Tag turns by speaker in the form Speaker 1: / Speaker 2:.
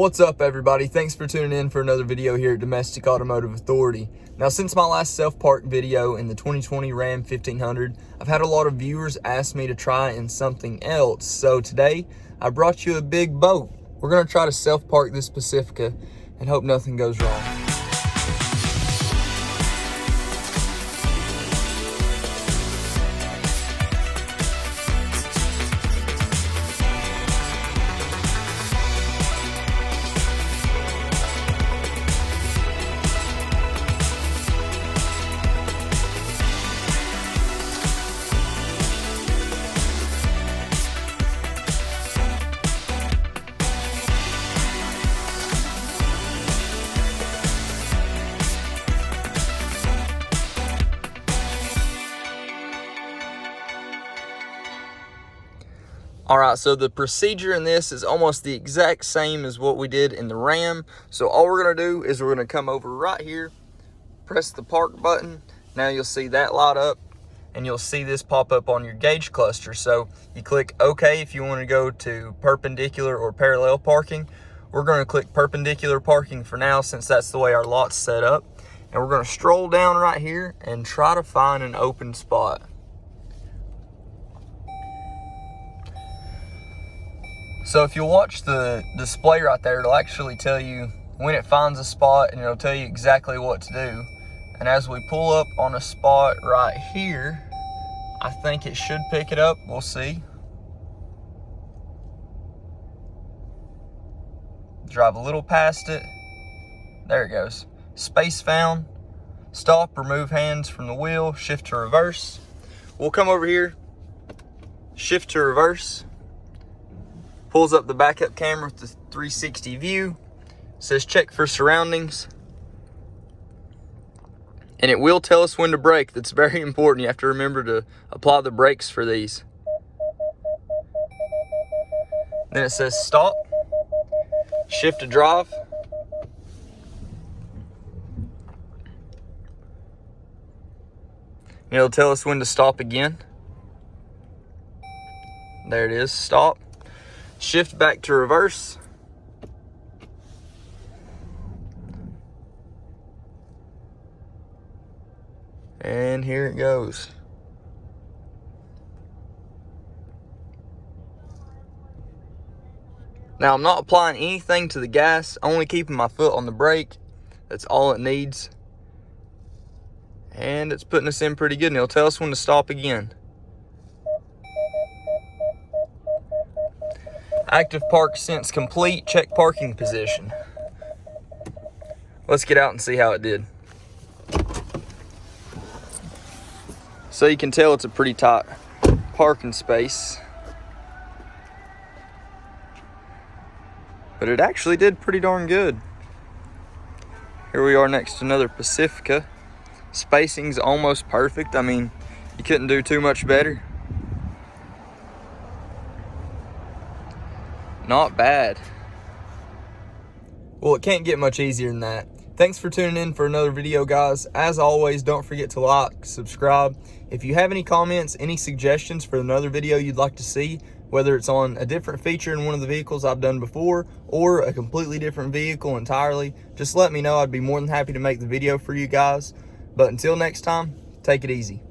Speaker 1: What's up, everybody? Thanks for tuning in for another video here at Domestic Automotive Authority. Now, since my last self-park video in the 2020 Ram 1500, I've had a lot of viewers ask me to try in something else. So today, I brought you a big boat. We're going to try to self-park this Pacifica and hope nothing goes wrong. Alright, so the procedure in this is almost the exact same as what we did in the Ram. So all we're going to do is we're going to come over right here, press the park button. Now you'll see that light up, and you'll see this pop up on your gauge cluster. So you click OK if you want to go to perpendicular or parallel parking. We're going to click perpendicular parking for now, since that's the way our lot's set up. And we're going to stroll down right here and try to find an open spot. So if you watch the display right there, it'll actually tell you when it finds a spot, and it'll tell you exactly what to do. And as we pull up on a spot right here, I think it should pick it up. We'll see. Drive a little past it. There it goes. Space found. Stop, remove hands from the wheel, shift to reverse. We'll come over here, shift to reverse. Pulls up the backup camera with the 360 view. Says check for surroundings. And it will tell us when to brake. That's very important. You have to remember to apply the brakes for these. Then it says stop. Shift to drive. And it'll tell us when to stop again. There it is, stop. Shift back to reverse. And here it goes. Now, I'm not applying anything to the gas, only keeping my foot on the brake. That's all it needs. And it's putting us in pretty good, and it'll tell us when to stop again. Active park sense complete. Check parking position. Let's get out and see how it did. So you can tell it's a pretty tight parking space, but it actually did pretty darn good. Here we are next to another Pacifica. Spacing's almost perfect. I mean, you couldn't do too much better. Not bad. Well, it can't get much easier than that. Thanks for tuning in for another video, guys. As always, don't forget to like, subscribe. If you have any comments, any suggestions for another video you'd like to see, whether it's on a different feature in one of the vehicles I've done before or a completely different vehicle entirely, just let me know. I'd be more than happy to make the video for you guys. But until next time, take it easy.